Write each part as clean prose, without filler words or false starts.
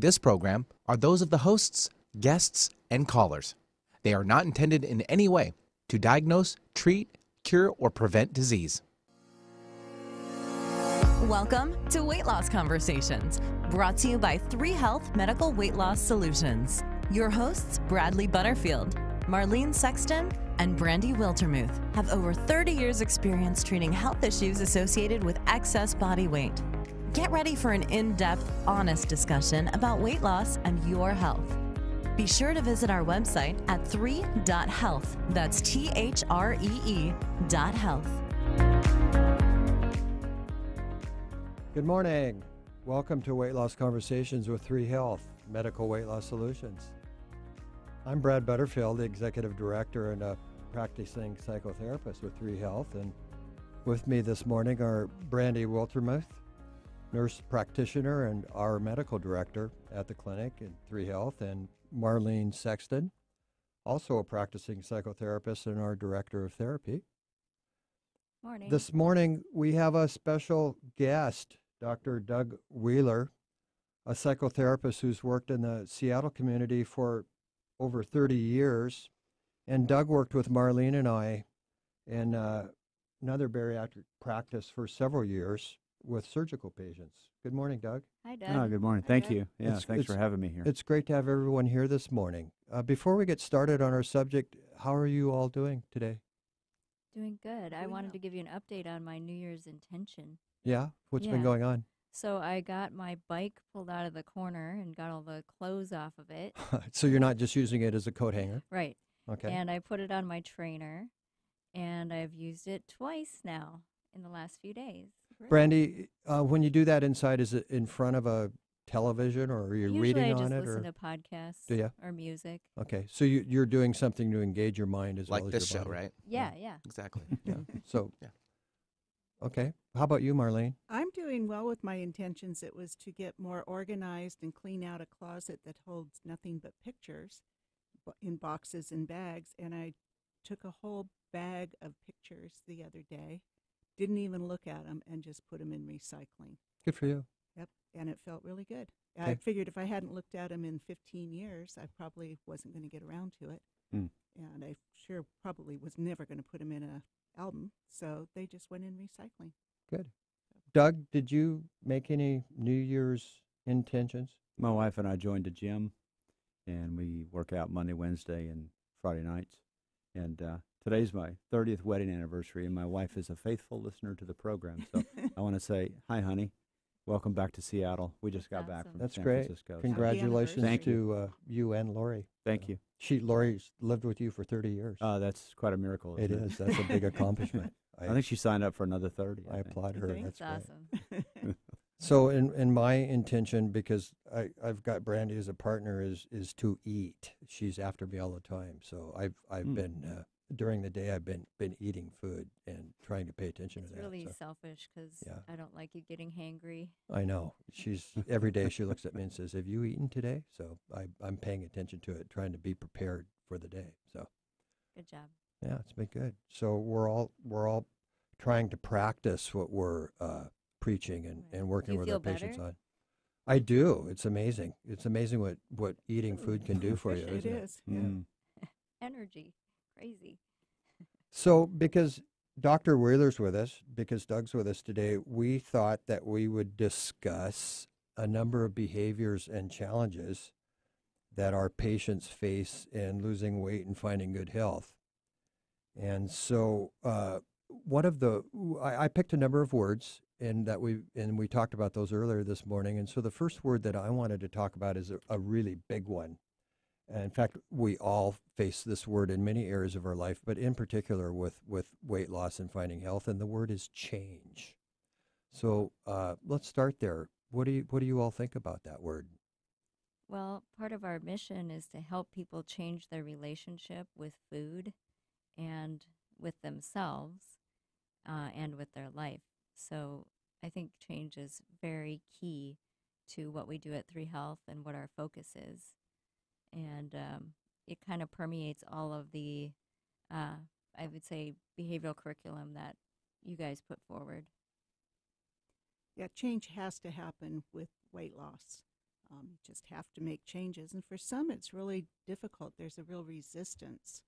this program are those of the hosts, guests, and callers. They are not intended in any way to diagnose, treat, cure, or prevent disease. Welcome to Weight Loss Conversations, brought to you by 3 Health Medical Weight Loss Solutions. Your hosts, Bradley Butterfield, Marlene Sexton, and Brandy Wiltermuth, have over 30 years' experience treating health issues associated with excess body weight. Get ready for an in-depth, honest discussion about weight loss and your health. Be sure to visit our website at 3.health. That's THREE.health. Good morning. Welcome to Weight Loss Conversations with 3 Health Medical Weight Loss Solutions. I'm Brad Butterfield, the Executive Director and a practicing psychotherapist with 3 Health. And with me this morning are Brandy Wiltermuth, nurse practitioner and our medical director at the clinic in 3 Health, and Marlene Sexton, also a practicing psychotherapist and our director of therapy. Morning. This morning we have a special guest, Dr. Doug Wheeler, a psychotherapist who's worked in the Seattle community for over 30 years. And Doug worked with Marlene and I in another bariatric practice for several years with surgical patients. Good morning, Doug. Hi, Doug. Oh, good morning. Hi, Thank Doug. you. Yeah, thanks for having me here. It's great to have everyone here this morning. Before we get started on our subject, how are you all doing today? Doing good. I Doing wanted well. to give you an update on my New Year's intention. Yeah? What's been Yeah. going on? So I got my bike pulled out of the corner and got all the clothes off of it. So you're not just using it as a coat hanger? Right. Okay. And I put it on my trainer, and I've used it twice now in the last few days. Brandy, when you do that inside, is it in front of a television or are you Usually reading I on just it? listen Or to podcasts Do ya? or music. Okay, so you're doing something to engage your mind as Like well as this your show, body. right? Yeah, yeah. Exactly. Yeah. So, Yeah. Okay. How about you, Marlene? I'm doing well with my intentions. It was to get more organized and clean out a closet that holds nothing but pictures in boxes and bags. And I took a whole bag of pictures the other day, didn't even look at them, and just put them in recycling. Good for you. Yep. And it felt really good. Okay. I figured if I hadn't looked at them in 15 years, I probably wasn't going to get around to it. Mm. And I sure probably was never going to put them in a album. So they just went in recycling. Good. Doug, did you make any New Year's intentions? My wife and I joined a gym, and we work out Monday, Wednesday, and Friday nights. And today's my 30th wedding anniversary, and my wife is a faithful listener to the program. So I want to say, hi, honey. Welcome back to Seattle. We just got back Awesome. from That's San great. Francisco. so Congratulations Thank to you and Lori. Thank you. Lori's lived with you for 30 years. That's quite a miracle. It isn't is. That's a big accomplishment. I think she signed up for another 30. I think. applaud her. Thanks. That's That's great. awesome. So in my intention, because I've got Brandy as a partner, is to eat. She's after me all the time. So I've been during the day I've been eating food and trying to pay attention It's to that. really so. selfish because Yeah. I don't like you getting hangry. I know. She's every day she looks at me and says, "Have you eaten today?" So I'm paying attention to it, trying to be prepared for the day. So Good job. yeah, it's been good. So we're all trying to practice what we're preaching and Right. working Do you with feel our patients better? on. I do. It's amazing. It's amazing what eating food can do for you. It Isn't is. Yeah. Mm. Energy. Crazy. So because Dr. Wheeler's with us, because Doug's with us today, we thought that we would discuss a number of behaviors and challenges that our patients face in losing weight and finding good health. And so I picked a number of words and we talked about those earlier this morning. And so the first word that I wanted to talk about is a really big one. And in fact, we all face this word in many areas of our life, but in particular with weight loss and finding health. And the word is change. So let's start there. What do you all think about that word? Well, part of our mission is to help people change their relationship with food and with themselves and with their life. So I think change is very key to what we do at 3 Health and what our focus is. And it kind of permeates all of the, I would say, behavioral curriculum that you guys put forward. Yeah, change has to happen with weight loss. You just have to make changes. And for some, it's really difficult. There's a real resistance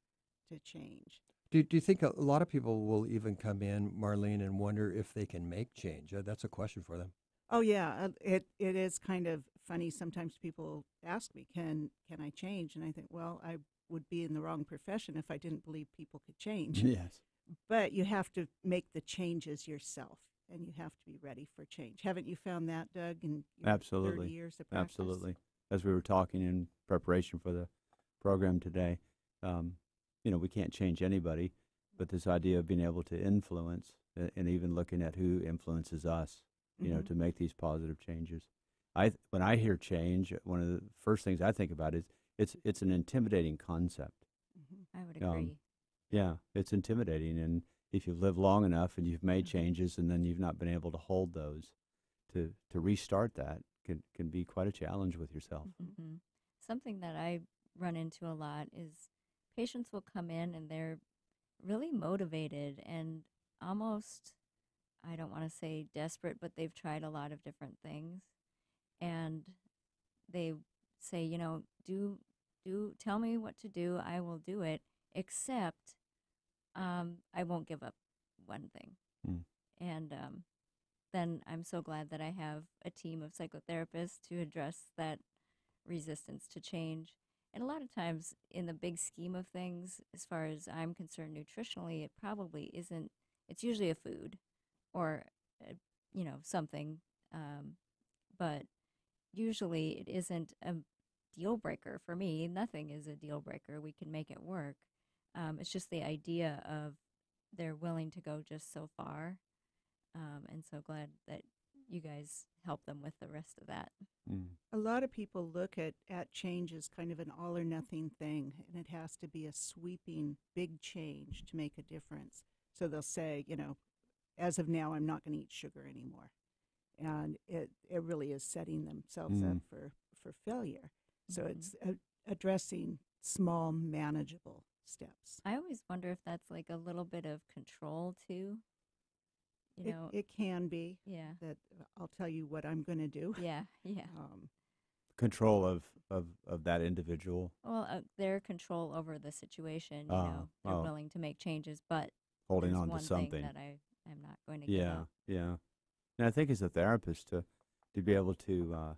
to change. Do you think a lot of people will even come in, Marlene, and wonder if they can make change? That's a question for them. Oh yeah, it is kind of funny. Sometimes people ask me, "Can I change?" And I think, well, I would be in the wrong profession if I didn't believe people could change. Yes. But you have to make the changes yourself, and you have to be ready for change. Haven't you found that, Doug? In your Absolutely. 30 years of practice? Absolutely. As we were talking in preparation for the program today, we can't change anybody, but this idea of being able to influence and even looking at who influences us, to make these positive changes. When I hear change, one of the first things I think about is it's an intimidating concept. I would agree. Yeah, it's intimidating, and if you've lived long enough and you've made changes and then you've not been able to hold those, to restart that can be quite a challenge with yourself. Something that I run into a lot is patients will come in and they're really motivated and almost, I don't want to say desperate, but they've tried a lot of different things. And they say, tell me what to do. I will do it, except I won't give up one thing. And then I'm so glad that I have a team of psychotherapists to address that resistance to change. And a lot of times in the big scheme of things, as far as I'm concerned nutritionally, it probably isn't. It's usually a food or, something. But usually it isn't a deal breaker for me. Nothing is a deal breaker. We can make it work. It's just the idea of they're willing to go just so far. And so glad that you guys help them with the rest of that. A lot of people look at change as kind of an all or nothing thing, and it has to be a sweeping big change to make a difference. So they'll say, as of now, I'm not going to eat sugar anymore. And it really is setting themselves up for failure. So it's addressing small, manageable steps. I always wonder if that's like a little bit of control too. It can be. Yeah. That I'll tell you what I'm going to do. Yeah. Control of that individual. Well, their control over the situation. They're willing to make changes, but holding on one to something thing that I'm not going to give up. Yeah. And I think as a therapist to be able to,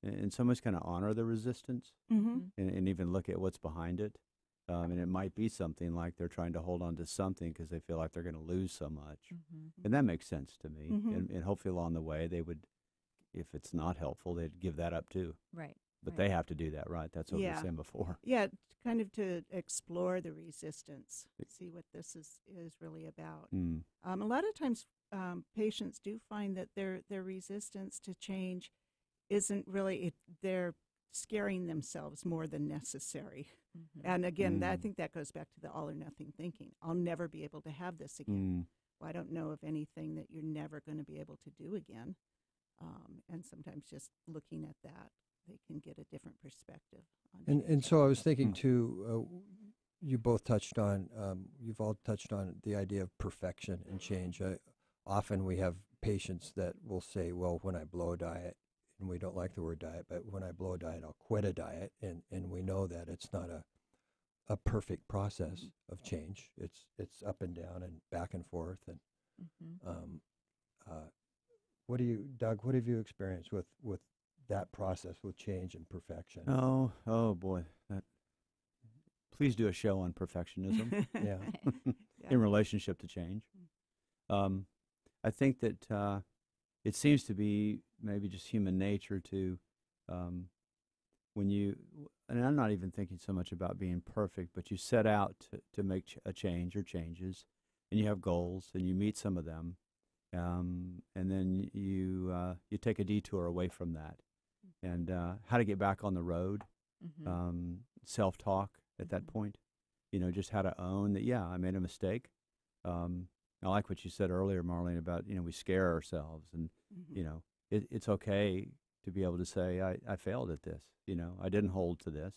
in some ways, kind of honor the resistance and even look at what's behind it. And it might be something like they're trying to hold on to something because they feel like they're going to lose so much. And that makes sense to me. And hopefully along the way they would, if it's not helpful, they'd give that up too. Right. But they have to do that, right? That's what we were saying before. Yeah, kind of to explore the resistance, see what this is really about. A lot of times patients do find that their resistance to change isn't really, they're scaring themselves more than necessary. And again, I think that goes back to the all or nothing thinking. I'll never be able to have this again. Well, I don't know of anything that you're never going to be able to do again. And sometimes just looking at that, they can get a different perspective on And so I was thinking too, you've all touched on the idea of perfection and change. Often we have patients that will say, well, when I blow a diet, and we don't like the word diet, but when I blow a diet, I'll quit a diet. And we know that it's not a perfect process of change. It's up and down and back and forth. And Doug, what have you experienced with that process with change and perfection? Oh boy. Please do a show on perfectionism. Yeah. In relationship to change. I think that it seems to be maybe just human nature to, and I'm not even thinking so much about being perfect, but you set out to make a change or changes, and you have goals, and you meet some of them, and then you take a detour away from that, and how to get back on the road, self-talk at that point, just how to own that, I made a mistake. I like what you said earlier, Marlene, about, we scare ourselves and, it's okay to be able to say, I failed at this, I didn't hold to this.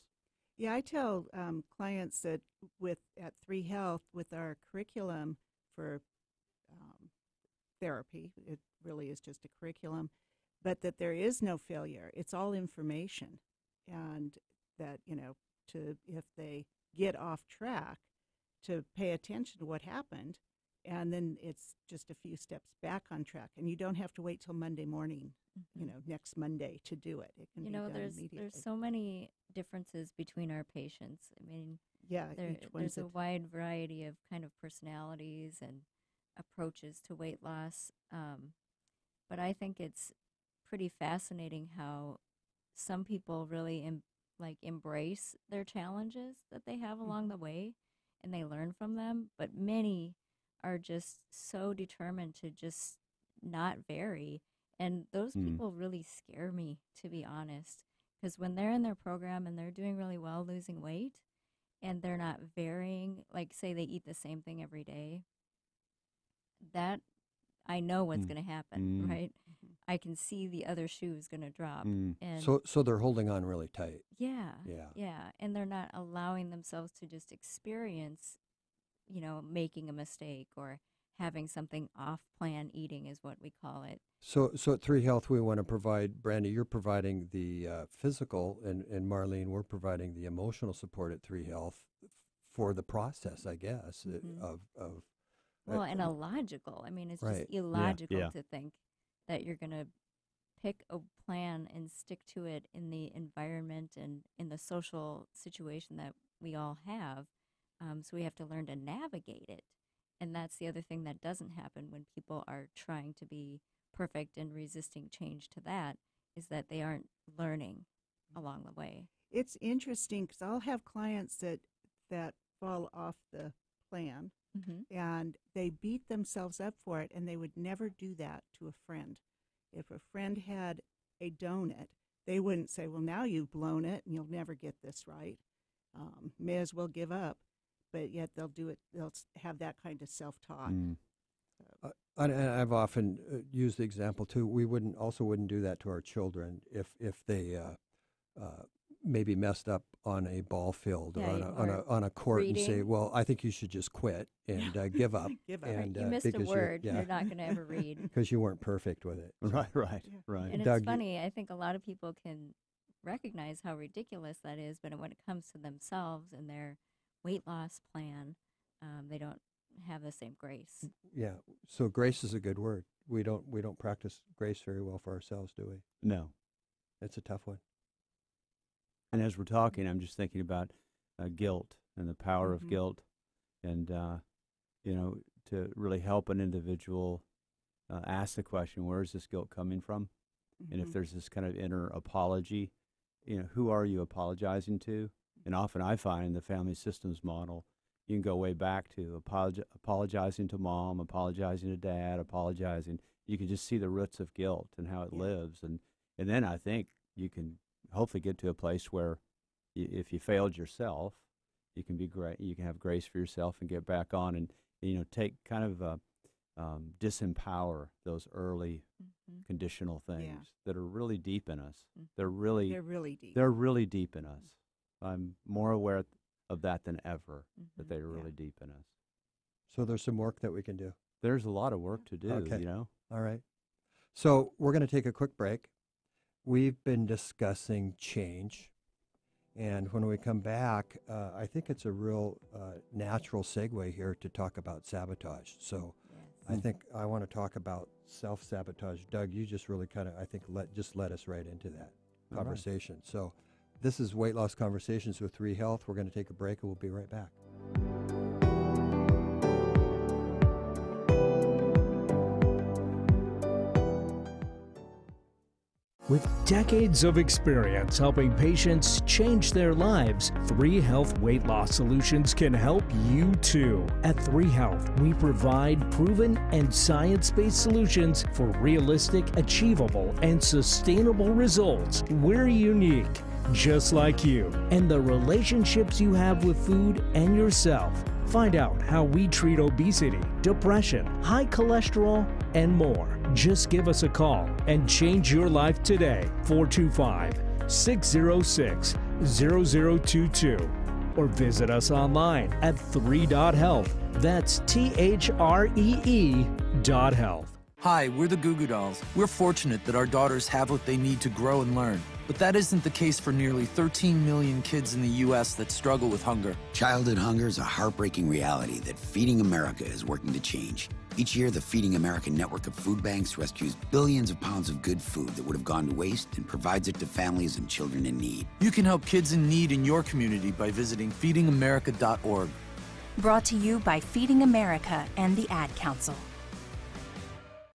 Yeah, I tell clients that at 3 Health, with our curriculum for therapy, it really is just a curriculum, but that there is no failure. It's all information, and that, if they get off track, to pay attention to what happened, and then it's just a few steps back on track. And you don't have to wait till Monday morning, next Monday to do it. It can be done immediately. There's so many differences between our patients. I mean, there's a wide variety of kind of personalities and approaches to weight loss. But I think it's pretty fascinating how some people really embrace their challenges that they have along the way, and they learn from them. But many are just so determined to just not vary. And those people really scare me, to be honest, because when they're in their program and they're doing really well losing weight and they're not varying, like say they eat the same thing every day, that I know what's going to happen, right? I can see the other shoe is going to drop. And so they're holding on really tight. Yeah. And they're not allowing themselves to just experience, making a mistake or having something off-plan eating is what we call it. So at 3 Health, we want to provide, Brandy, you're providing the physical, and Marlene, we're providing the emotional support at 3 Health for the process, I guess, and illogical. I mean, it's right. just illogical to think that you're going to pick a plan and stick to it in the environment and in the social situation that we all have. So we have to learn to navigate it. And that's the other thing that doesn't happen when people are trying to be perfect and resisting change to that, is that they aren't learning along the way. It's interesting because I'll have clients that fall off the plan, and they beat themselves up for it, and they would never do that to a friend. If a friend had a donut, they wouldn't say, well, now you've blown it and you'll never get this right. May as well give up. But yet they'll do it. They'll have that kind of self-talk. I've often used the example too. We wouldn't do that to our children if they maybe messed up on a ball field or on a court reading. And say, well, I think you should just quit and give up. Give up. And, you missed a word. You're not going to ever read. Because you weren't perfect with it. Right. And Doug, it's funny. I think a lot of people can recognize how ridiculous that is, but when it comes to themselves and their weight loss plan, they don't have the same grace. Yeah. So grace is a good word. We don't practice grace very well for ourselves, do we? No. It's a tough one. And as we're talking, I'm just thinking about guilt and the power of guilt, and to really help an individual ask the question, where is this guilt coming from? And if there's this kind of inner apology, who are you apologizing to? And often I find in the family systems model, you can go way back to apologizing to mom, apologizing to dad, apologizing. You can just see the roots of guilt and how it lives. And then I think you can hopefully get to a place where if you failed yourself, you can be great. You can have grace for yourself and get back on and take kind of disempower those early conditional things that are really deep in us. They're really deep. They're really deep in us. I'm more aware of that than ever, that they're really deep in us. So there's some work that we can do. There's a lot of work to do, Okay. All right. So we're going to take a quick break. We've been discussing change. And when we come back, I think it's a real natural segue here to talk about sabotage. So I think I want to talk about self-sabotage. Doug, you just really kind of, I think, led us right into that conversation. Right. So this is Weight Loss Conversations with 3 Health. We're going to take a break and we'll be right back. With decades of experience helping patients change their lives, 3 Health Weight Loss Solutions can help you too. At 3 Health, we provide proven and science-based solutions for realistic, achievable, and sustainable results. We're unique, just like you, and the relationships you have with food and yourself. Find out how we treat obesity, depression, high cholesterol, and more. Just give us a call and change your life today. 425-606-0022. Or visit us online at 3.health. That's THREE.health. Hi, we're the Goo Goo Dolls. We're fortunate that our daughters have what they need to grow and learn. But that isn't the case for nearly 13 million kids in the U.S. that struggle with hunger. Childhood hunger is a heartbreaking reality that Feeding America is working to change. Each year, the Feeding America network of food banks rescues billions of pounds of good food that would have gone to waste and provides it to families and children in need. You can help kids in need in your community by visiting feedingamerica.org. Brought to you by Feeding America and the Ad Council.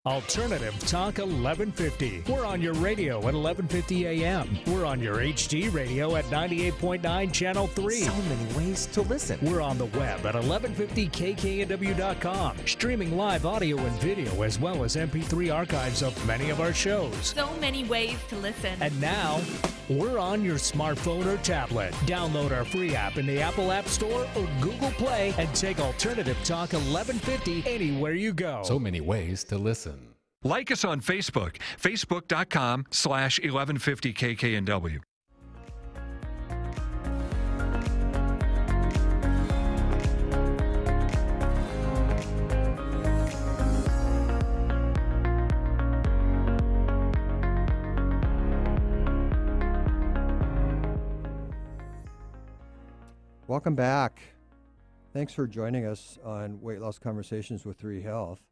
Alternative Talk 1150. We're on your radio at 1150 a.m. We're on your HD radio at 98.9 Channel 3. So many ways to listen. We're on the web at 1150kknw.com, streaming live audio and video as well as MP3 archives of many of our shows. So many ways to listen. And now, we're on your smartphone or tablet. Download our free app in the Apple App Store or Google Play and take Alternative Talk 1150 anywhere you go. So many ways to listen. Like us on Facebook, facebook.com/1150kknw. Welcome back. Thanks for joining us on Weight Loss Conversations with 3 Health.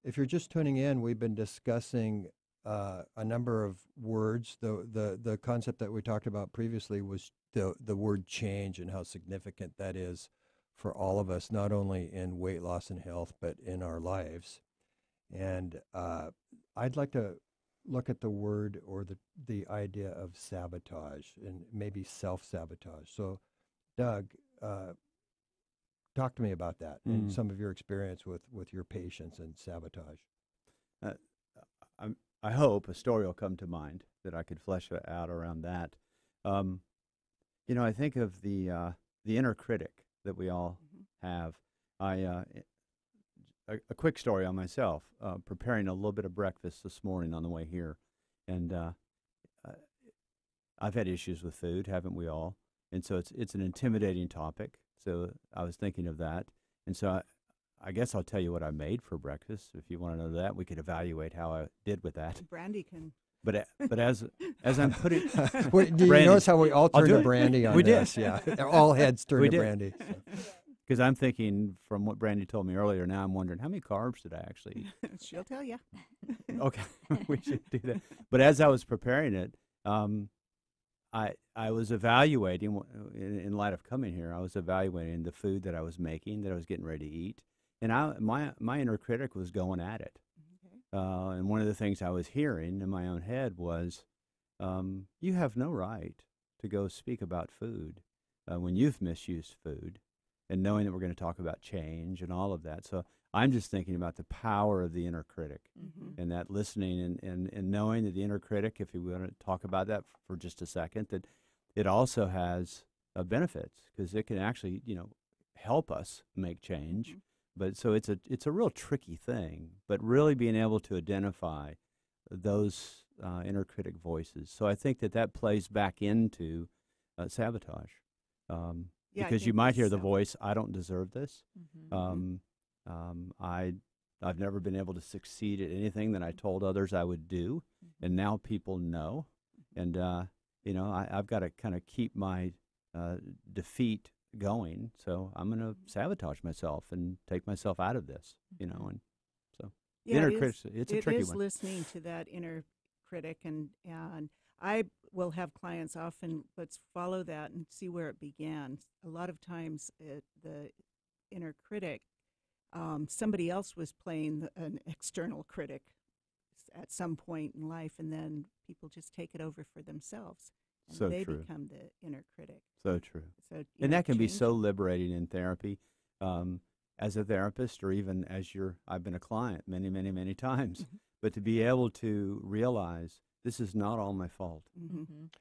If you're just tuning in, we've been discussing a number of words. The concept that we talked about previously was the word change and how significant that is for all of us, not only in weight loss and health, but in our lives. And I'd like to look at the word or the idea of sabotage and maybe self-sabotage. So, Doug, talk to me about that and some of your experience with your patients and sabotage. I hope a story will come to mind that I could flesh out around that. I think of the inner critic that we all have. A quick story on myself, preparing a little bit of breakfast this morning on the way here. And I've had issues with food, haven't we all? And so it's an intimidating topic. So I was thinking of that. And so I guess I'll tell you what I made for breakfast. If you want to know that, we could evaluate how I did with that. Brandy can. But as I'm putting, do you notice how we all turned to Brandy on this? Yeah, all heads turned to Brandy. Because I'm thinking from what Brandy told me earlier. Now I'm wondering how many carbs did I actually eat? She'll tell you. Okay, we should do that. But as I was preparing it, I was evaluating, in light of coming here, I was evaluating the food that I was making, that I was getting ready to eat. And my inner critic was going at it. Okay. And one of the things I was hearing in my own head was, you have no right to go speak about food when you've misused food, and knowing that we're going to talk about change and all of that. So I'm just thinking about the power of the inner critic and that listening and knowing that the inner critic, if we want to talk about that for just a second, that it also has benefits because it can actually, help us make change. But so it's a real tricky thing, but really being able to identify those inner critic voices. So I think that plays back into sabotage. Because you might hear the voice, I don't deserve this. I've never been able to succeed at anything that I told others I would do, and now people know. And, I've got to kind of keep my defeat going, so I'm going to sabotage myself and take myself out of this, and so inner critic, it's a tricky one. It is listening to that inner critic, and I will have clients often, let's follow that and see where it began. A lot of times the inner critic, somebody else was playing an external critic at some point in life, and then people just take it over for themselves. And so they true. become the inner critic. So true. So, and that can be so liberating in therapy. As a therapist, or even as I've been a client many, many, many times, but to be able to realize this is not all my fault.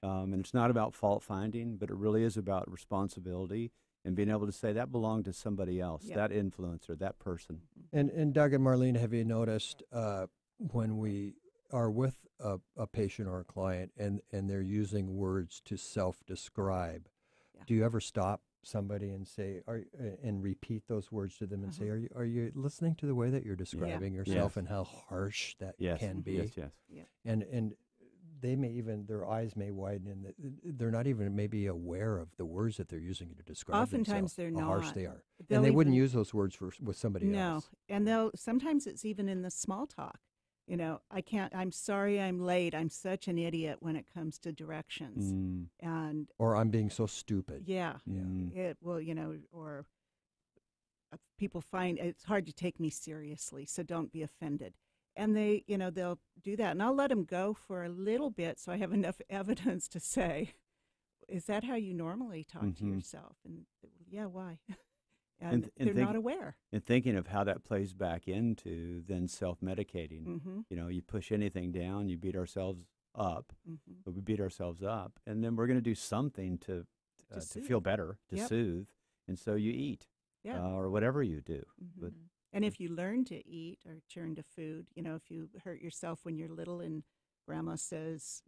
And it's not about fault finding, but it really is about responsibility and being able to say that belonged to somebody else, that influencer, that person. And Doug and Marlene, have you noticed when we are with a patient or a client and they're using words to self-describe, do you ever stop somebody and say, and repeat those words to them and say, are you listening to the way that you're describing yourself and how harsh that can be? Yes, yes. Yeah. And they may even, their eyes may widen, and they're not even maybe aware of the words that they're using to describe Oftentimes themselves, they're how harsh not. they are. They'll And they wouldn't even- use those words with somebody else. No, and sometimes it's even in the small talk. You know, I'm sorry I'm late. I'm such an idiot when it comes to directions. And Or I'm being so stupid. yeah, it will, or people find it's hard to take me seriously, so don't be offended. And they'll do that. And I'll let them go for a little bit so I have enough evidence to say, is that how you normally talk to yourself? And yeah, why? And they're not aware. And thinking of how that plays back into then self-medicating. You push anything down, you beat ourselves up, but we beat ourselves up, and then we're going to do something to feel better, to soothe, and so you eat or whatever you do. But and if you learn to eat or turn to food, if you hurt yourself when you're little and grandma says,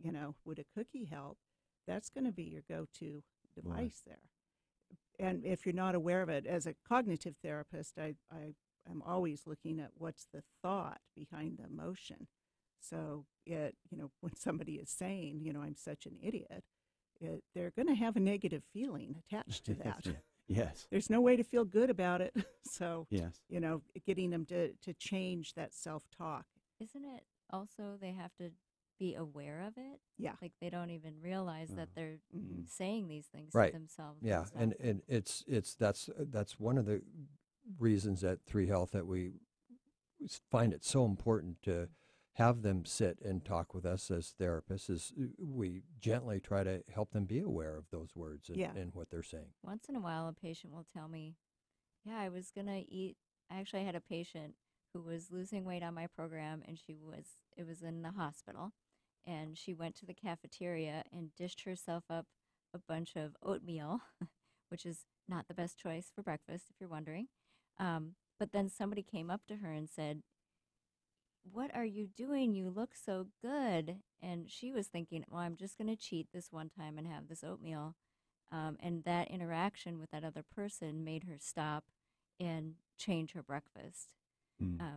would a cookie help? That's going to be your go-to device there. And if you're not aware of it, as a cognitive therapist, I am always looking at what's the thought behind the emotion. So when somebody is saying, I'm such an idiot, they're going to have a negative feeling attached to that. Yes. There's no way to feel good about it. So, yes. Getting them to change that self-talk. Isn't it also they have to be aware of it? Yeah. Like they don't even realize that they're saying these things Right. to themselves. Yeah, and that's one of the reasons at 3 Health that we find it so important to have them sit and talk with us as therapists. Is we gently try to help them be aware of those words and what they're saying. Once in a while, a patient will tell me, yeah, I was going to eat. Actually, I had a patient who was losing weight on my program, and it was in the hospital, and she went to the cafeteria and dished herself up a bunch of oatmeal, which is not the best choice for breakfast, if you're wondering. But then somebody came up to her and said, "What are you doing? You look so good." And she was thinking, well, I'm just going to cheat this one time and have this oatmeal. And that interaction with that other person made her stop and change her breakfast.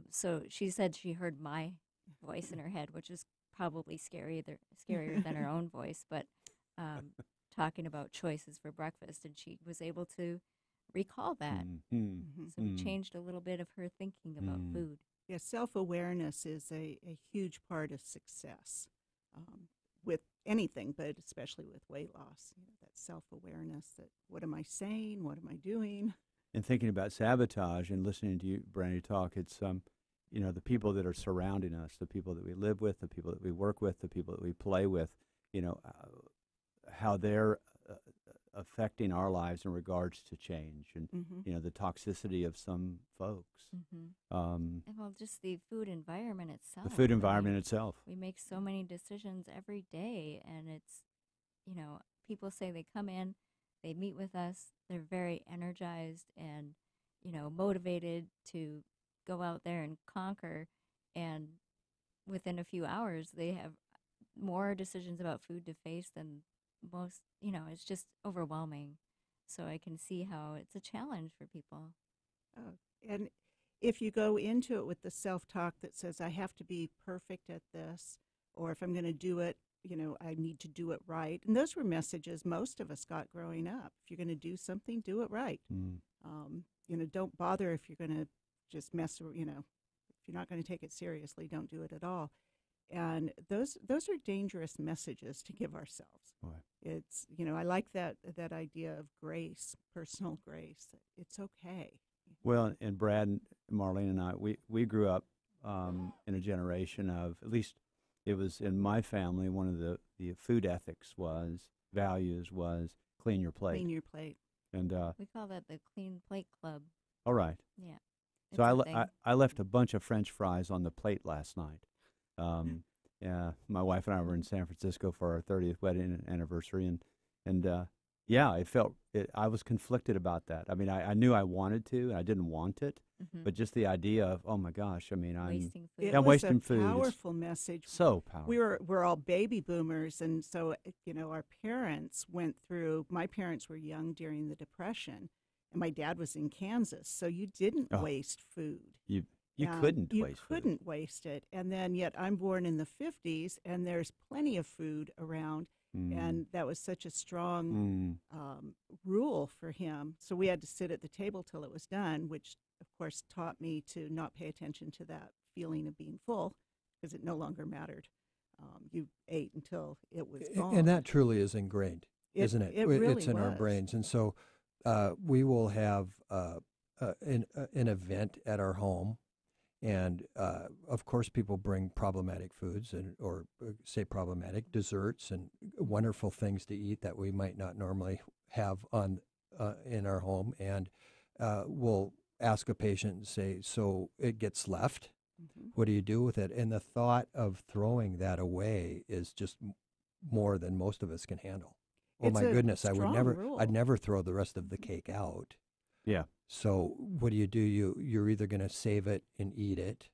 So she said she heard my voice in her head, which is probably scarier than her own voice, but talking about choices for breakfast. And she was able to recall that. So it changed a little bit of her thinking about food. Yeah, self-awareness is a huge part of success with anything, but especially with weight loss. That self-awareness that what am I saying? What am I doing? And thinking about sabotage and listening to you, Brandy, talk, it's, the people that are surrounding us, the people that we live with, the people that we work with, the people that we play with, how they're affecting our lives in regards to change and, the toxicity of some folks. And well, just the food environment itself. The food environment itself. We make so many decisions every day, and it's, people say they come in, they meet with us, they're very energized and, motivated to go out there and conquer, and within a few hours, they have more decisions about food to face than most, it's just overwhelming. So I can see how it's a challenge for people. And if you go into it with the self-talk that says, I have to be perfect at this, or if I'm going to do it, I need to do it right. And those were messages most of us got growing up. If you're going to do something, do it right. Don't bother if you're going to just mess, if you're not going to take it seriously, don't do it at all. And those are dangerous messages to give ourselves. Boy. It's, I like that idea of grace, personal grace. It's okay. Well, and Brad and Marlene and I, we grew up in a generation of, at least it was in my family, one of the food ethics values was clean your plate. Clean your plate. And we call that the Clean Plate Club. All right. Yeah. So I left a bunch of French fries on the plate last night. Yeah, my wife and I were in San Francisco for our 30th wedding anniversary, and Yeah, I was conflicted about that. I mean, I knew I wanted to, and I didn't want it, but just the idea of, oh my gosh, I mean, Wasting food. It I'm was wasting a food. It's powerful message. so powerful. We're all baby boomers, and so our parents went through. My parents were young during the Depression, and my dad was in Kansas, so you didn't waste food. You couldn't waste food. You couldn't waste it, and then yet I'm born in the 50s, and there's plenty of food around. And that was such a strong rule for him. So we had to sit at the table till it was done, which, of course, taught me to not pay attention to that feeling of being full because it no longer mattered. You ate until it was gone. And that truly is ingrained, isn't it? It really it's in our was. brains. And so we will have an event at our home. And, of course, people bring problematic foods or say problematic desserts and wonderful things to eat that we might not normally have in our home. And we'll ask a patient and say, so it gets left. What do you do with it? And the thought of throwing that away is just more than most of us can handle. Oh, It's my a goodness, strong rule. I'd never throw the rest of the cake out. Yeah. So what do? You're either going to save it and eat it,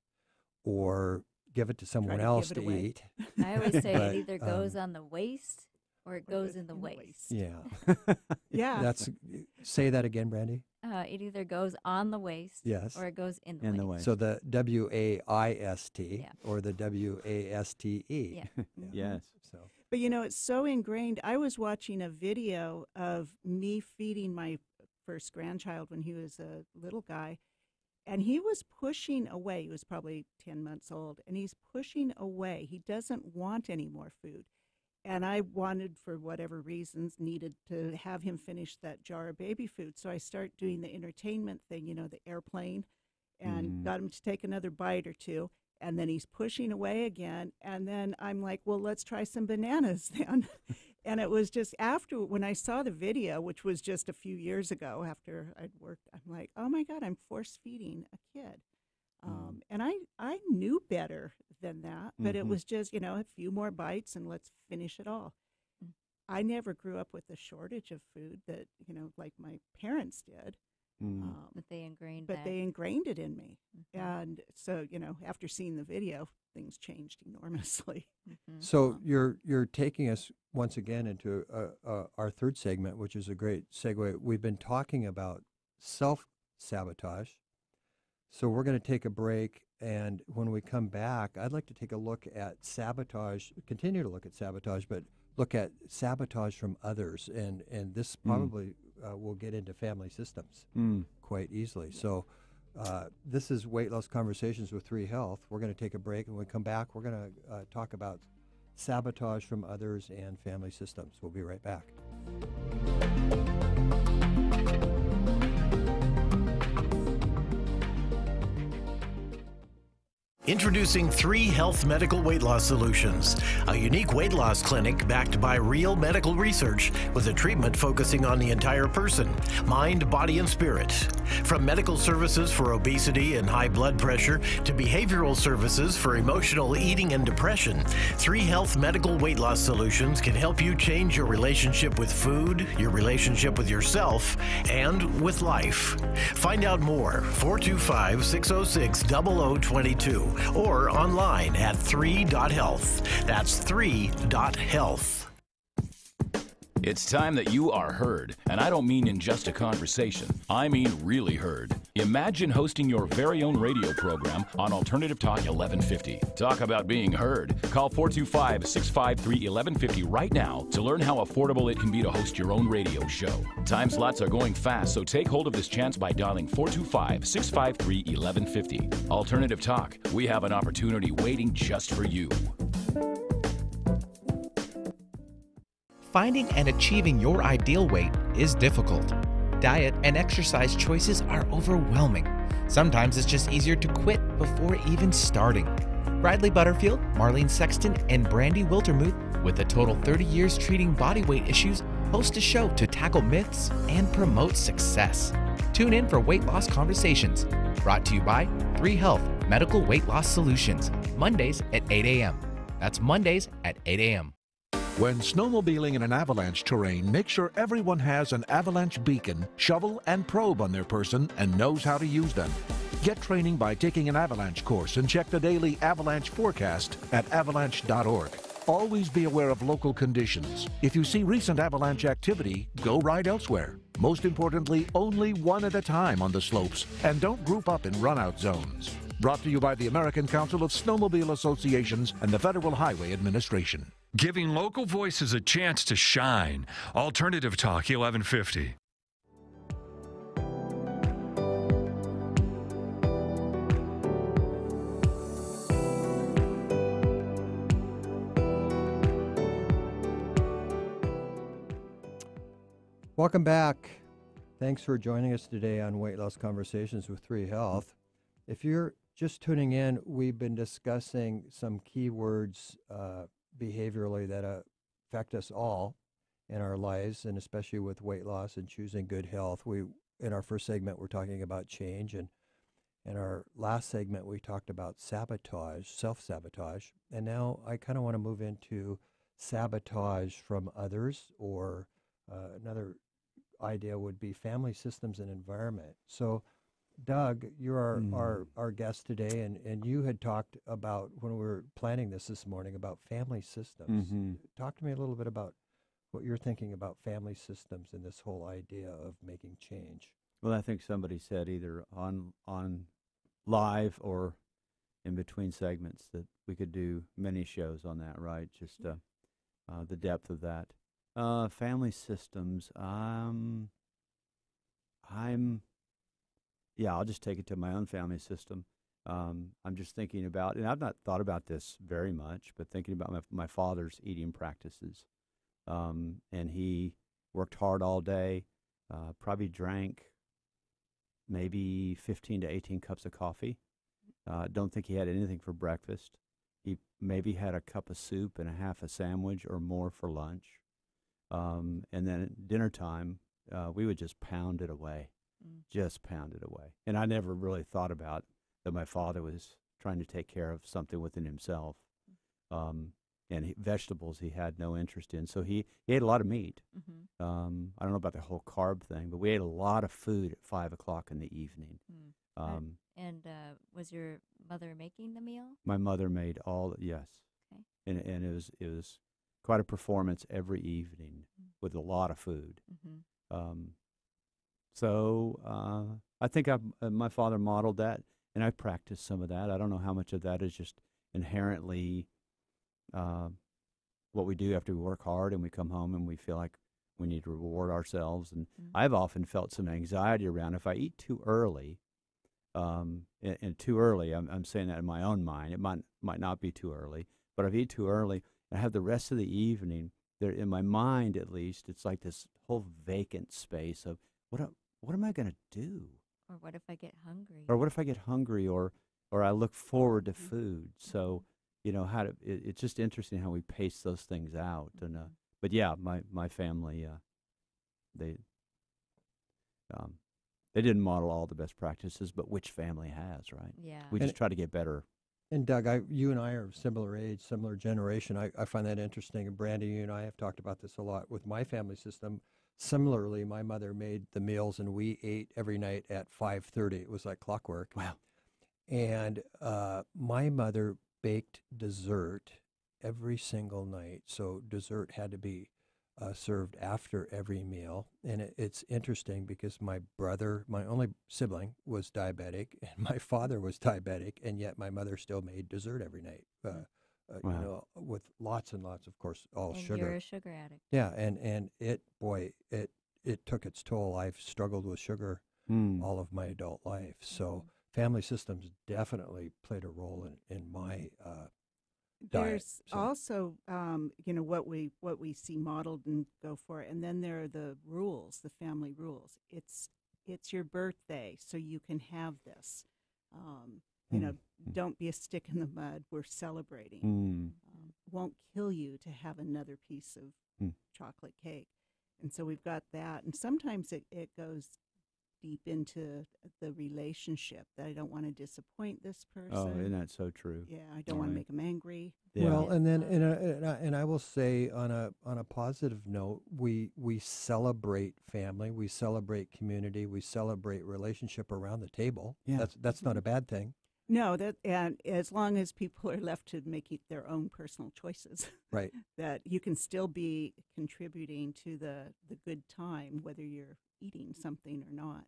or give it to someone else to eat. I always say But, it either goes on the waste or it goes in the waste. Yeah. Yeah. Say that again, Brandy. It either goes on the waste Yes. or it goes in the waste. So the WAIST or the WASTE. Yeah. Yes. So. But, it's so ingrained. I was watching a video of me feeding my first grandchild when he was a little guy, and he was pushing away. He was probably 10 months old, and he's pushing away. He doesn't want any more food. And I wanted, for whatever reasons, needed to have him finish that jar of baby food. So I start doing the entertainment thing, the airplane, and got him to take another bite or two. And then he's pushing away again. And then I'm like, well, let's try some bananas then. And it was just after, when I saw the video, which was just a few years ago after I'd worked, I'm like, oh my God, I'm force feeding a kid. And I knew better than that, but it was just, a few more bites and let's finish it all. I never grew up with a shortage of food that, like my parents did. But they ingrained They ingrained it in me. And so, after seeing the video, things changed enormously. So you're taking us once again into our third segment, which is a great segue. We've been talking about self-sabotage. So we're going to take a break, and when we come back, I'd like to take a look at sabotage, continue to look at sabotage, but look at sabotage from others, and this probably will get into family systems quite easily. So this is Weight Loss Conversations with 3 Health. We're going to take a break, and when we come back, we're going to talk about sabotage from others and family systems. We'll be right back. Introducing 3 Health Medical Weight Loss Solutions, a unique weight loss clinic backed by real medical research with a treatment focusing on the entire person, mind, body, and spirit. From medical services for obesity and high blood pressure to behavioral services for emotional eating and depression, 3 Health Medical Weight Loss Solutions can help you change your relationship with food, your relationship with yourself, and with life. Find out more, 425-606-0022. Or online at 3.health. That's 3.health. It's time that you are heard, and I don't mean in just a conversation. I mean really heard. Imagine hosting your very own radio program on Alternative Talk 1150. Talk about being heard. Call 425-653-1150 right now to learn how affordable it can be to host your own radio show. Time slots are going fast, so take hold of this chance by dialing 425-653-1150. Alternative Talk, we have an opportunity waiting just for you. Finding and achieving your ideal weight is difficult. Diet and exercise choices are overwhelming. Sometimes it's just easier to quit before even starting. Bradley Butterfield, Marlene Sexton, and Brandy Wiltermuth, with a total 30 years treating body weight issues, host a show to tackle myths and promote success. Tune in for Weight Loss Conversations, brought to you by 3 Health Medical Weight Loss Solutions, Mondays at 8 a.m. That's Mondays at 8 a.m. When snowmobiling in an avalanche terrain, make sure everyone has an avalanche beacon, shovel, and probe on their person and knows how to use them. Get training by taking an avalanche course and check the daily avalanche forecast at avalanche.org. Always be aware of local conditions. If you see recent avalanche activity, go ride elsewhere. Most importantly, only one at a time on the slopes, and don't group up in runout zones. Brought to you by the American Council of Snowmobile Associations and the Federal Highway Administration. Giving local voices a chance to shine. Alternative Talk 1150. Welcome back. Thanks for joining us today on Weight Loss Conversations with 3 Health. If you're just tuning in, we've been discussing some keywords behaviorally that affect us all in our lives, and especially with weight loss and choosing good health. In our first segment, we're talking about change, and in our last segment, we talked about sabotage, self-sabotage, and now I kind of want to move into sabotage from others, or another idea would be family systems and environment. So, Doug, you're our guest today, and you had talked about, when we were planning this morning, about family systems. Mm-hmm. Talk to me a little bit about what you're thinking about family systems and this whole idea of making change. Well, I think somebody said either on live or in between segments that we could do many shows on that, right? Just the depth of that. Family systems. I'll just take it to my own family system. I'm just thinking about, and I've not thought about this very much, but thinking about my father's eating practices. And he worked hard all day, probably drank maybe 15 to 18 cups of coffee. Don't think he had anything for breakfast. He maybe had a cup of soup and a half a sandwich or more for lunch. And then at dinner time, we would just pound it away. Just pound it away. And I never really thought about that my father was trying to take care of something within himself. And vegetables he had no interest in. So he ate a lot of meat. I don't know about the whole carb thing, but we ate a lot of food at 5 o'clock in the evening. And was your mother making the meal? My mother made yes. Okay. And it was quite a performance every evening with a lot of food. So I think my father modeled that, and I practiced some of that. I don't know how much of that is just inherently what we do after we work hard and we come home and we feel like we need to reward ourselves. And I've often felt some anxiety around if I eat too early, and too early, I'm saying that in my own mind. It might not be too early, but if I eat too early, I have the rest of the evening there in my mind, at least. It's like this whole vacant space of what am I going to do? Or what if I get hungry? Or what if I get hungry? Or I look forward to food. So it's just interesting how we pace those things out. And but yeah, my family they didn't model all the best practices, but which family has, right? Yeah. We just try to get better. And Doug, you and I are similar age, similar generation. I find that interesting. And Brandy, you and I have talked about this a lot with my family system. Similarly, my mother made the meals, and we ate every night at 5:30. It was like clockwork. Wow. And my mother baked dessert every single night. So dessert had to be served after every meal. And it's interesting because my brother, my only sibling, was diabetic, and my father was diabetic, and yet my mother still made dessert every night. Wow. With lots and lots, of course, all and sugar. You're a sugar addict. Yeah, and it took its toll. I've struggled with sugar all of my adult life. So family systems definitely played a role in my diet. There's also, what we see modeled and go for, and then there are the rules, the family rules. It's your birthday, so you can have this. Don't be a stick in the mud. We're celebrating. Won't kill you to have another piece of chocolate cake. And so we've got that. And sometimes it goes deep into the relationship, that I don't want to disappoint this person. Oh, isn't that so true? Yeah, I don't want to make them angry. Yeah. Well, and then and I will say on a positive note, we celebrate family, we celebrate community, we celebrate relationship around the table. Yeah. That's not a bad thing. No, and as long as people are left to make their own personal choices, right? That you can still be contributing to the good time, whether you're eating something or not.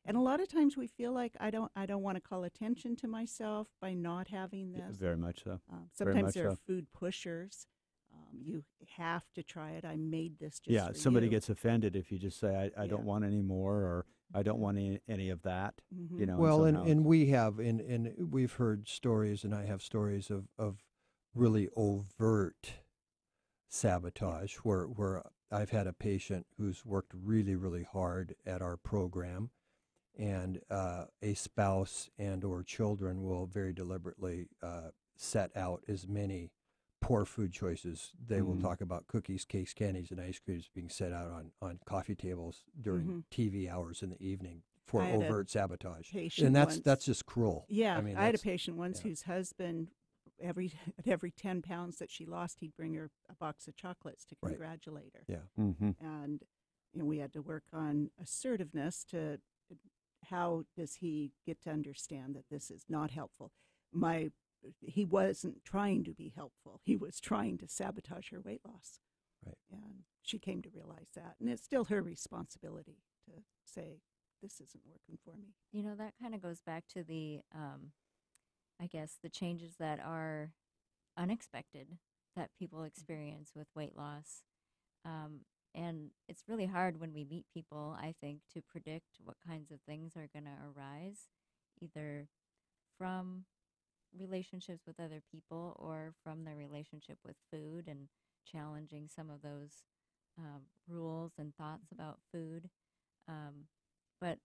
And a lot of times we feel like I don't want to call attention to myself by not having this. Yeah, very much so. Sometimes there are food pushers. You have to try it. I made this just for somebody you. gets offended if you just say, I don't want any more, or I don't want any of that. Mm-hmm. You know. Well, and we have, and we've heard stories, and I have stories of really overt sabotage where I've had a patient who's worked really, really hard at our program, and a spouse and or children will very deliberately set out as many poor food choices. They will talk about cookies, cakes, candies, and ice creams being set out on coffee tables during TV hours in the evening for overt sabotage. And that's just cruel. Yeah, I mean, I had a patient once whose husband, every 10 pounds that she lost, he'd bring her a box of chocolates to congratulate her. Yeah. Mm-hmm. And we had to work on assertiveness to how does he get to understand that this is not helpful. He wasn't trying to be helpful. He was trying to sabotage her weight loss. Right. And she came to realize that. And it's still her responsibility to say, this isn't working for me. You know, that kind of goes back to the, I guess, the changes that are unexpected that people experience with weight loss. And it's really hard when we meet people, I think, to predict what kinds of things are going to arise, either from relationships with other people or from their relationship with food, and challenging some of those rules and thoughts about food. But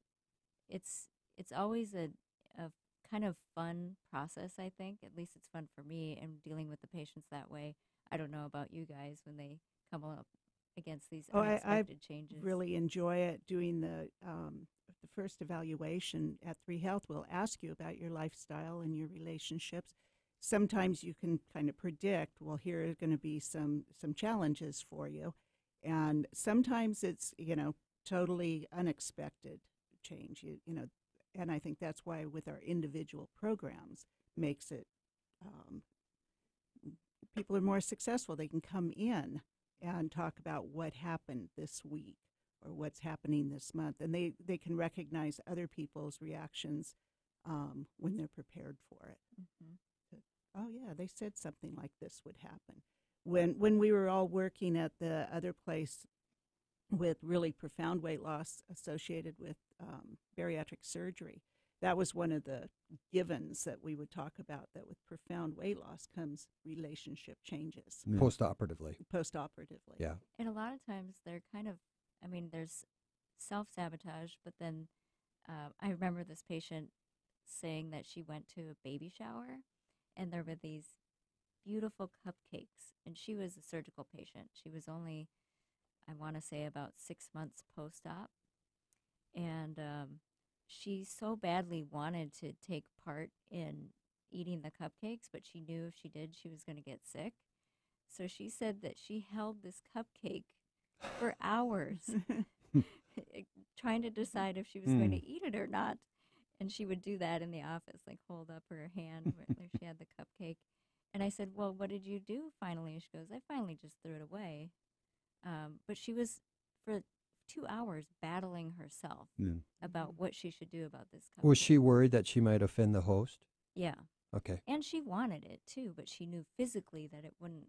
it's always a kind of fun process, I think. At least it's fun for me, and dealing with the patients that way. I don't know about you guys when they come up against these unexpected changes. I really enjoy it. Doing the first evaluation at 3 Health will ask you about your lifestyle and your relationships. Sometimes you can kind of predict, well, here are going to be some challenges for you. And sometimes it's, totally unexpected change, and I think that's why with our individual programs makes it, people are more successful. They can come in and talk about what happened this week or what's happening this month, and they can recognize other people's reactions when they're prepared for it. Mm-hmm. Oh yeah, they said something like this would happen. When we were all working at the other place with really profound weight loss associated with bariatric surgery, that was one of the givens that we would talk about, that with profound weight loss comes relationship changes. Yeah. Postoperatively. Yeah. And a lot of times they're kind of, there's self-sabotage, but then I remember this patient saying that she went to a baby shower, and there were these beautiful cupcakes, and she was a surgical patient. She was only, I want to say, about 6 months post-op, and she so badly wanted to take part in eating the cupcakes, but she knew if she did, she was going to get sick. So she said that she held this cupcake for hours, trying to decide if she was going to eat it or not. And she would do that in the office, like hold up her hand where she had the cupcake. And I said, well, what did you do finally? And she goes, I finally just threw it away. But she was, for 2 hours, battling herself about what she should do about this cupcake. Was she worried that she might offend the host? Yeah. Okay. And she wanted it, too, but she knew physically that it wouldn't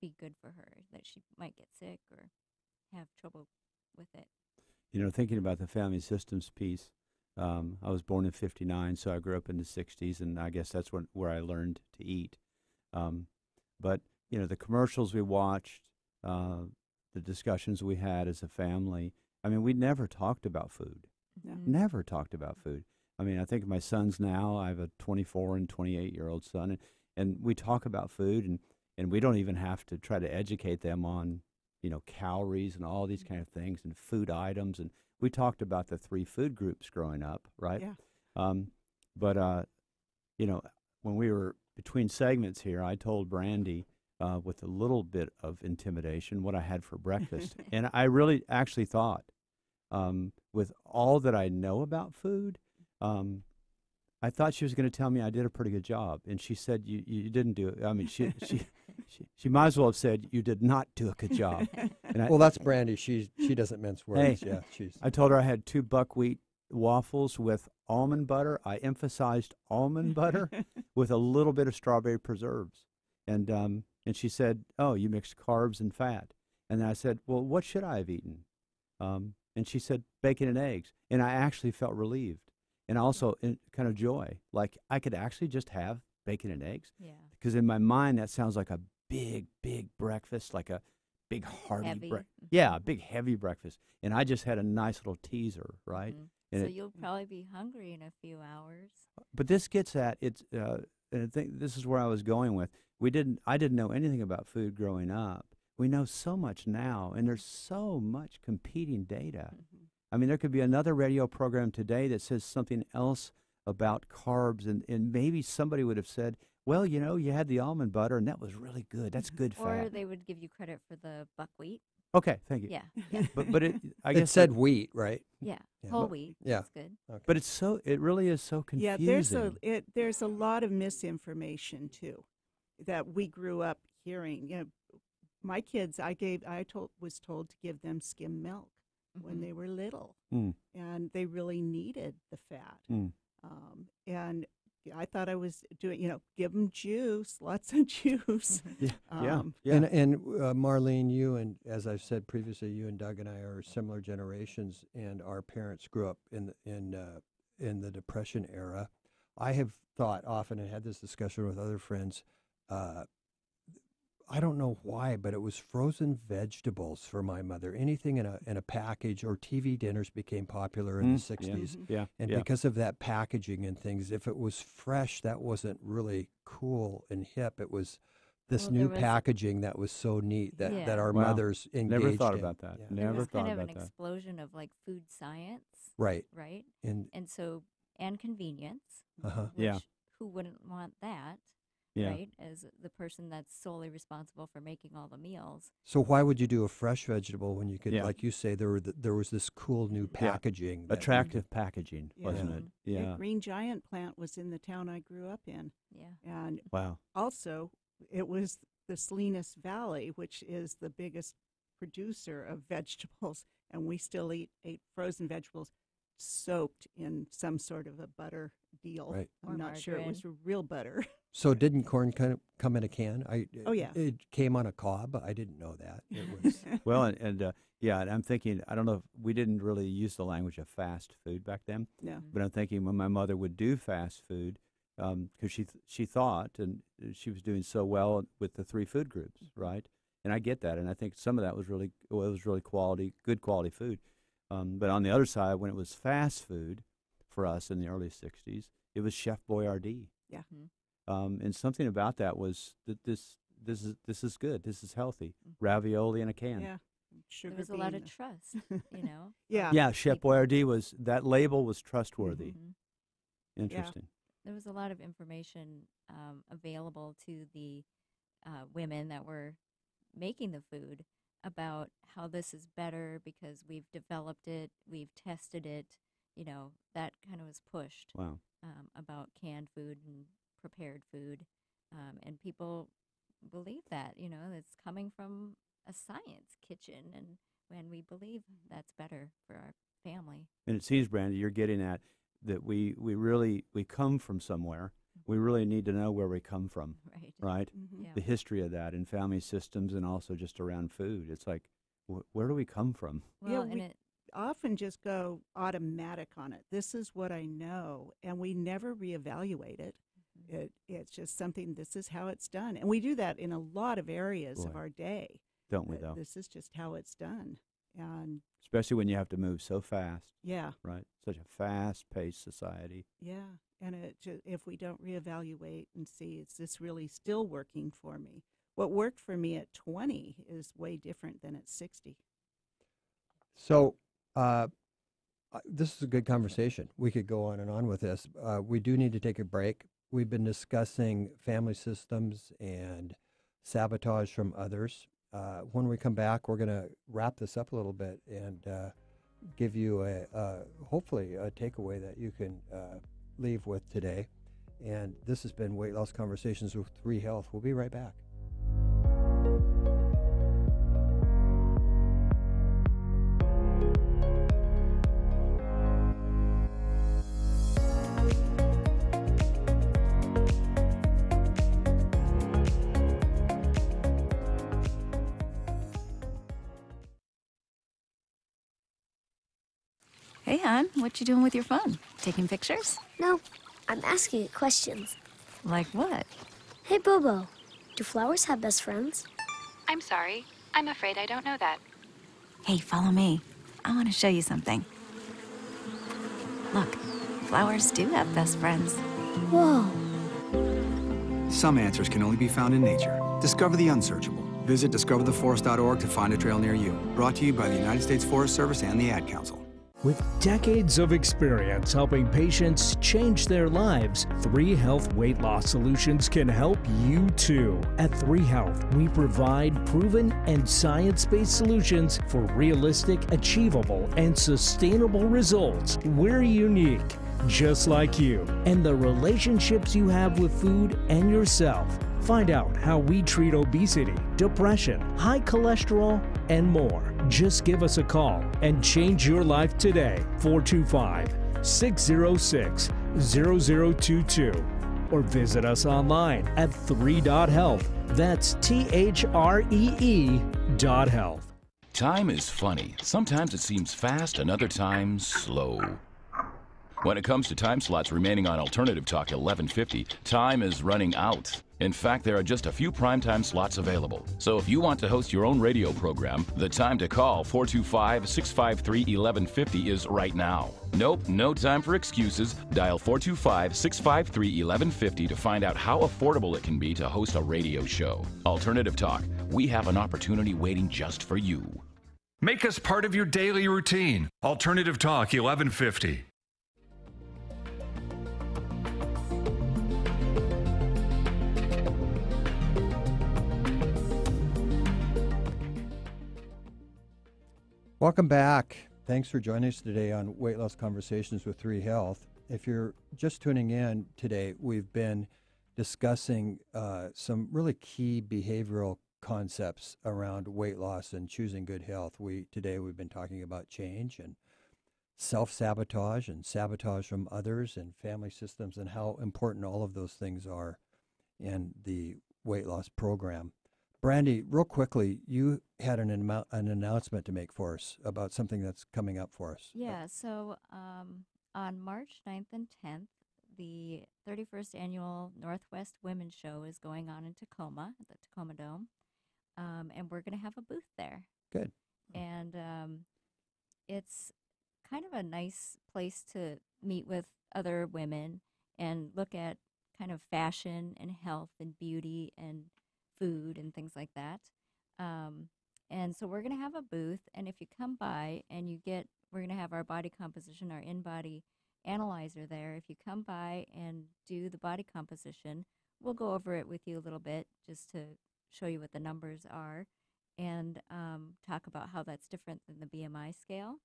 be good for her, that she might get sick or have trouble with it. Thinking about the family systems piece, I was born in 59, so I grew up in the 60s, and I guess that's where I learned to eat. But, the commercials we watched, the discussions we had as a family, we never talked about food. Yeah. Never talked about food. I think of my sons now. I have a 24 and 28-year-old son, and we talk about food, and we don't even have to try to educate them on calories and all these kind of things and food items. And we talked about the 3 food groups growing up, right? Yeah. But when we were between segments here, I told Brandy with a little bit of intimidation what I had for breakfast. And I really actually thought, with all that I know about food, I thought she was going to tell me I did a pretty good job. And she said, you didn't do it. I mean, she might as well have said, you did not do a good job. And well, that's Brandy. She doesn't mince words. Hey, Yeah, I told her I had 2 buckwheat waffles with almond butter. I emphasized almond butter with a little bit of strawberry preserves. And she said, oh, you mixed carbs and fat. And I said, well, what should I have eaten? And she said, bacon and eggs. And I actually felt relieved. And also kind of joy. Like I could actually just have bacon and eggs. Yeah. Because in my mind, that sounds like a big, big breakfast, like a big hearty breakfast. Yeah, a big heavy breakfast. And I just had a nice little teaser, right? So you'll probably be hungry in a few hours. But this gets at it's. And I think this is where I was going with. I didn't know anything about food growing up. We know so much now, and there's so much competing data. I mean, there could be another radio program today that says something else about carbs, and maybe somebody would have said, well, you had the almond butter, and that was really good. That's good fat. Or they would give you credit for the buckwheat. Okay, thank you. Yeah. But I guess it said wheat, right? Yeah, whole wheat. Yeah. That's good. Okay. But it really is so confusing. Yeah, there's a lot of misinformation, too, that we grew up hearing. My kids, was told to give them skim milk when they were little, and they really needed the fat. And I thought I was doing, give them juice, lots of juice. Yeah. And Marlene, you and as I've said previously, you and Doug and I are similar generations, and our parents grew up in the Depression era. I have thought often and had this discussion with other friends. I don't know why, but it was frozen vegetables for my mother. Anything in a package, or TV dinners became popular in the 60s. And because of that packaging and things, if it was fresh, that wasn't really cool and hip. It was this new packaging that was so neat that our mothers engaged Never thought in. about that. Yeah. There Never was thought kind of about an that. explosion of like food science. Right. Right. And convenience. Yeah. Which, who wouldn't want that? Yeah. Right, as the person that's solely responsible for making all the meals. So why would you do a fresh vegetable when you could, Yeah. like you say, there was this cool new packaging, attractive packaging, wasn't it? The Green Giant plant was in the town I grew up in. Yeah. And wow. Also, it was the Salinas Valley, which is the biggest producer of vegetables, and we still ate frozen vegetables soaked in some sort of a butter deal. Right. I'm not sure it was real butter. So didn't corn kind of come in a can? Oh, yeah. It came on a cob. I didn't know that. It was well, and I'm thinking, I don't know if we didn't really use the language of fast food back then. No. But I'm thinking when my mother would do fast food, because she thought, and she was doing so well with the 3 food groups, right? And I get that, and I think some of that was really good quality food. But on the other side, when it was fast food for us in the early 60s, it was Chef Boyardee. Yeah. And something about that was that this is good. This is healthy. Ravioli in a can. Yeah. Sugar there was a lot of trust, Yeah. Yeah, Chef Boyardee that label was trustworthy. Interesting. There was a lot of information available to the women that were making the food about how this is better because we've developed it, we've tested it, that kind of was pushed. Wow. About canned food and prepared food, and people believe that, it's coming from a science kitchen, and when we believe that's better for our family. And it seems, Brandy, you're getting at that we come from somewhere. We really need to know where we come from, right? Yeah. The history of that in family systems and also just around food. It's like, where do we come from? Well, we often just go automatic on it. This is what I know, and we never reevaluate it. It's just something, this is how it's done. And we do that in a lot of areas of our day. Don't we, though? This is just how it's done. And especially when you have to move so fast. Yeah. Right? Such a fast-paced society. Yeah. And if we don't reevaluate and see, is this really still working for me? what worked for me at 20 is way different than at 60. So this is a good conversation. We could go on and on with this. We do need to take a break. We've been discussing family systems and sabotage from others. When we come back, we're going to wrap this up a little bit and give you hopefully a takeaway that you can leave with today. And this has been Weight Loss Conversations with 3 Health. We'll be right back. Hey, hon, what you doing with your phone? Taking pictures? No, I'm asking it questions. Like what? Hey, Bobo, do flowers have best friends? I'm sorry. I'm afraid I don't know that. Hey, follow me. I want to show you something. Look, flowers do have best friends. Whoa. Some answers can only be found in nature. Discover the unsearchable. Visit discovertheforest.org to find a trail near you. Brought to you by the United States Forest Service and the Ad Council. With decades of experience helping patients change their lives, 3 Health Weight Loss Solutions can help you too. At 3 Health, we provide proven and science-based solutions for realistic, achievable, and sustainable results. We're unique, just like you, and the relationships you have with food and yourself. Find out how we treat obesity, depression, high cholesterol, and more. Just give us a call and change your life today. 425-606-0022. Or visit us online at 3.health. That's THREE.health. Time is funny. Sometimes it seems fast, and other times slow. When it comes to time slots remaining on Alternative Talk 1150, time is running out. In fact, there are just a few primetime slots available. So if you want to host your own radio program, the time to call 425-653-1150 is right now. Nope, no time for excuses. Dial 425-653-1150 to find out how affordable it can be to host a radio show. Alternative Talk, we have an opportunity waiting just for you. Make us part of your daily routine. Alternative Talk 1150. Welcome back. Thanks for joining us today on Weight Loss Conversations with 3 Health. If you're just tuning in today, we've been discussing some really key behavioral concepts around weight loss and choosing good health. Today we've been talking about change and self-sabotage and sabotage from others and family systems and how important all of those things are in the weight loss program. Brandy, real quickly, you had an announcement to make for us about something that's coming up for us. Yeah, so on March 9th and 10th, the 31st Annual Northwest Women's Show is going on in Tacoma, at the Tacoma Dome, and we're going to have a booth there. Good. And it's kind of a nice place to meet with other women and look at kind of fashion and health and beauty and food and things like that. And so we're going to have a booth, and if you come by and we're going to have our body composition, our in-body analyzer there. If you come by and do the body composition, we'll go over it with you a little bit just to show you what the numbers are and talk about how that's different than the BMI scale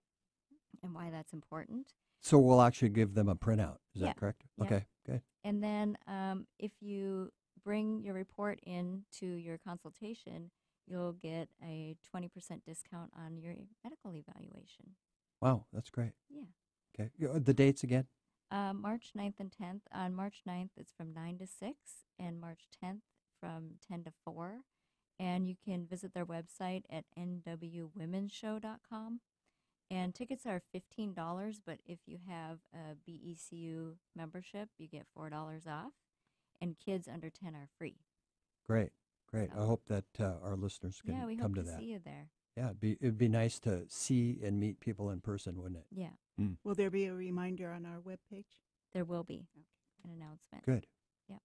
and why that's important. So we'll actually give them a printout. Is that correct? Yeah. Okay, good. And then if you bring your report in to your consultation, you'll get a 20% discount on your medical evaluation. Wow, that's great. Yeah. Okay. The dates again? March 9th and 10th. On March 9th, it's from 9 to 6, and March 10th from 10 to 4. And you can visit their website at nwwomenshow.com. And tickets are $15, but if you have a BECU membership, you get $4 off. And kids under 10 are free. Great, great. So, I hope that our listeners can we come hope to to that. see you there. Yeah, it'd be nice to see and meet people in person, wouldn't it? Yeah. Mm. Will there be a reminder on our webpage? There will be an announcement. Good. Yeah.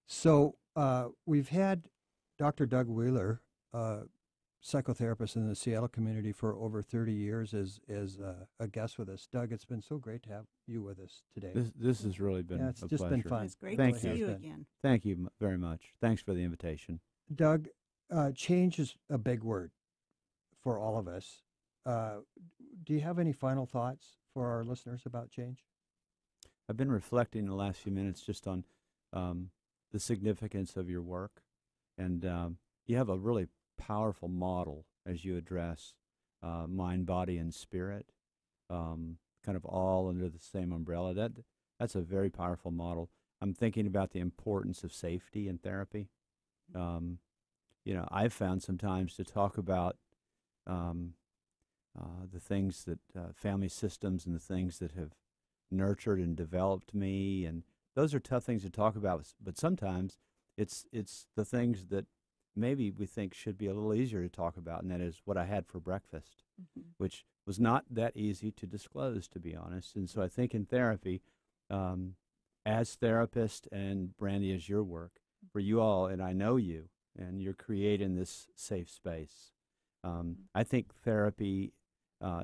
So we've had Dr. Doug Wheeler, psychotherapist in the Seattle community for over 30 years, is a guest with us. Doug, it's been so great to have you with us today. This has really been it's a just pleasure. been fun. It's great Thank to see you. you again. Thank you very much. Thanks for the invitation. Doug, change is a big word for all of us. Do you have any final thoughts for our listeners about change? I've been reflecting the last few minutes just on the significance of your work, and you have a really powerful model as you address mind, body, and spirit, kind of all under the same umbrella. That's a very powerful model. I'm thinking about the importance of safety in therapy. I've found sometimes to talk about the things that family systems and the things that have nurtured and developed me, and those are tough things to talk about, but sometimes it's the things that maybe we think should be a little easier to talk about, and that is what I had for breakfast, which was not that easy to disclose, to be honest. And so I think in therapy, as therapist and Brandy, as your work, for you all, and I know you, and you're creating this safe space. I think therapy, there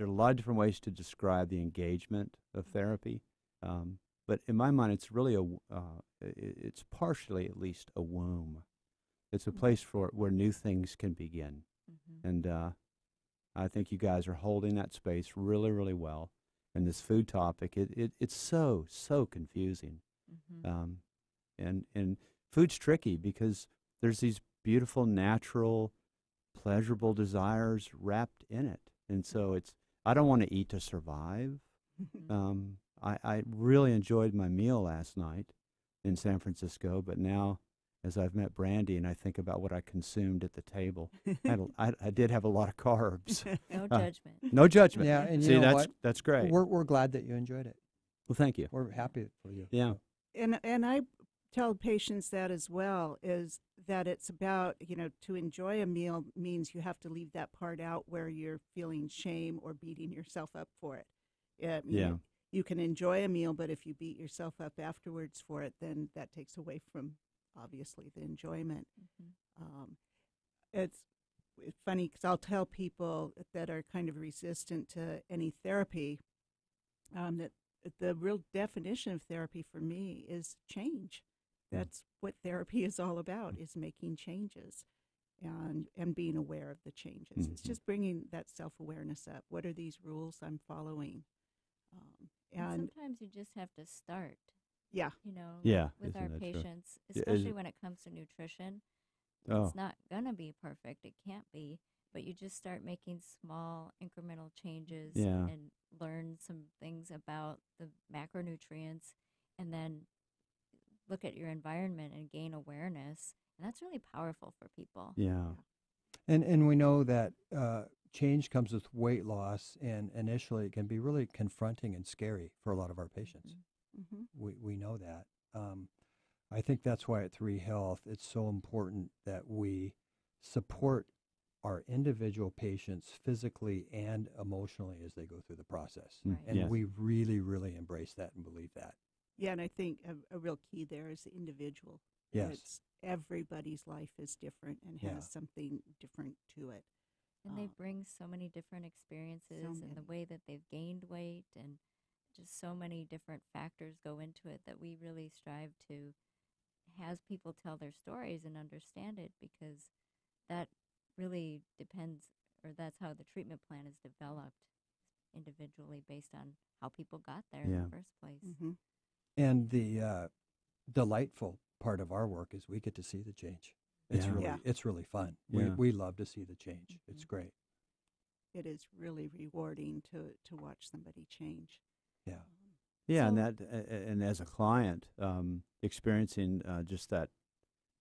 are a lot of different ways to describe the engagement of therapy, but in my mind, it's really it's partially at least a womb. It's a place where new things can begin, and I think you guys are holding that space really, really well. And this food topic, it's so confusing, and food's tricky because there's these beautiful, natural, pleasurable desires wrapped in it, and so I don't want to eat to survive. I really enjoyed my meal last night in San Francisco, but now, as I've met Brandy and I think about what I consumed at the table, I did have a lot of carbs. No judgment. No judgment. Yeah, and see, you know that's great. We're glad that you enjoyed it. Well, thank you. We're happy for you. Yeah. And I tell patients that as well, is that it's about, to enjoy a meal means you have to leave that part out where you're feeling shame or beating yourself up for it. You can enjoy a meal, but if you beat yourself up afterwards for it, then that takes away from, obviously, the enjoyment. It's funny because I'll tell people that are kind of resistant to any therapy that the real definition of therapy for me is change. That's what therapy is all about, is making changes and being aware of the changes. It's just bringing that self-awareness up. What are these rules I'm following? And sometimes you just have to start. Yeah. With our patients, especially when it comes to nutrition. It's not going to be perfect. It can't be. But you just start making small incremental changes and learn some things about the macronutrients, and then look at your environment and gain awareness. And that's really powerful for people. Yeah. And we know that change comes with weight loss, and initially it can be really confronting and scary for a lot of our patients. We know that. I think that's why at 3 Health it's so important that we support our individual patients physically and emotionally as they go through the process. And we really, really embrace that and believe that. Yeah, and I think a real key there is the individual. Yes. Everybody's life is different and has something different to it. And they bring so many different experiences and the way that they've gained weight, and just so many different factors go into it that we really strive to have people tell their stories and understand it, because that really depends, or that's how the treatment plan is developed individually based on how people got there in the first place. And the delightful part of our work is we get to see the change. It's really fun. We love to see the change. It's great. It is really rewarding to watch somebody change. And as a client, experiencing just that,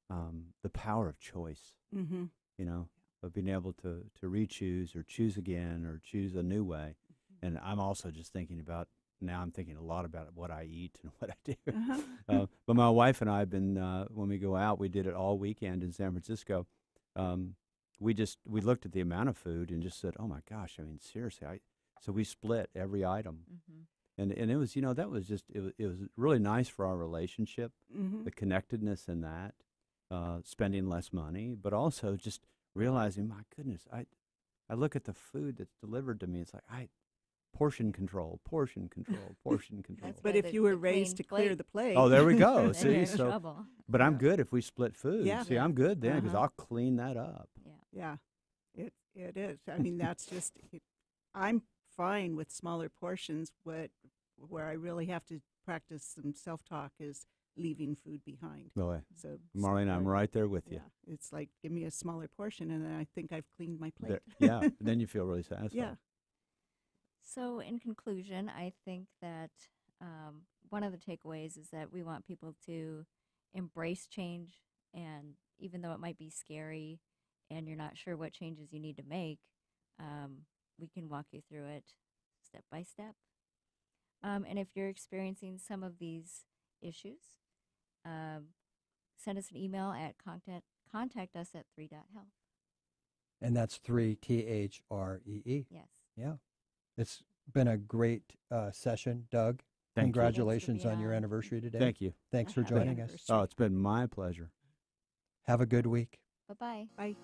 the power of choice, of being able to re-choose or choose again or choose a new way. And I'm also just thinking about, now I'm thinking a lot about what I eat and what I do. But my wife and I have been, when we go out, we did it all weekend in San Francisco. We looked at the amount of food and just said, oh my gosh, I mean, seriously. So we split every item. And it was, that was just, it was really nice for our relationship, the connectedness in that. spending less money, but also just realizing, my goodness, I look at the food that's delivered to me. It's like portion control. But if you were raised to clear the plate. Oh, there we go. Then See, you're in so, trouble. but I'm good if we split food. Yeah. See, I'm good then because Uh-huh. I'll clean that up. Yeah, it is. I mean, that's just. I'm fine with smaller portions. Where I really have to practice some self-talk is leaving food behind. Boy, So, Marlene, I'm right there with you. Yeah, it's like give me a smaller portion, and then I think I've cleaned my plate. Yeah, then you feel really satisfied. Yeah. So, in conclusion, I think that one of the takeaways is that we want people to embrace change, and even though it might be scary and you're not sure what changes you need to make, we can walk you through it step by step. And if you're experiencing some of these issues, send us an email at contact us at 3.health. And that's 3 THREE. Yes. Yeah. It's been a great session, Doug. Thank you. Congratulations on your anniversary today. Thank you. Thanks for joining us. Oh, it's been my pleasure. Have a good week. Bye-bye. Bye.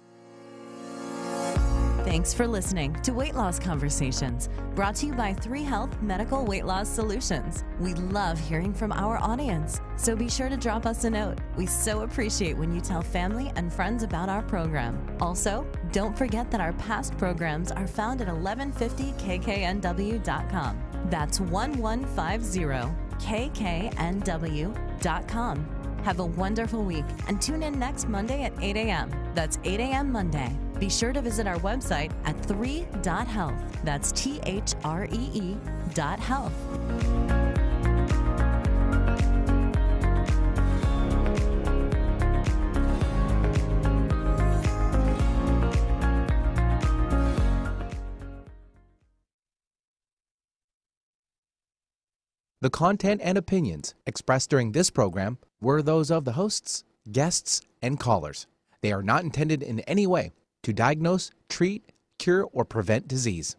Thanks for listening to Weight Loss Conversations, brought to you by 3 Health Medical Weight Loss Solutions. We love hearing from our audience, so be sure to drop us a note. We so appreciate when you tell family and friends about our program. Also, don't forget that our past programs are found at 1150kknw.com. That's 1150kknw.com. Have a wonderful week and tune in next Monday at 8 a.m. That's 8 a.m. Monday. Be sure to visit our website at 3.health. That's THREE.health. The content and opinions expressed during this program were those of the hosts, guests, and callers. They are not intended in any way to diagnose, treat, cure, or prevent disease.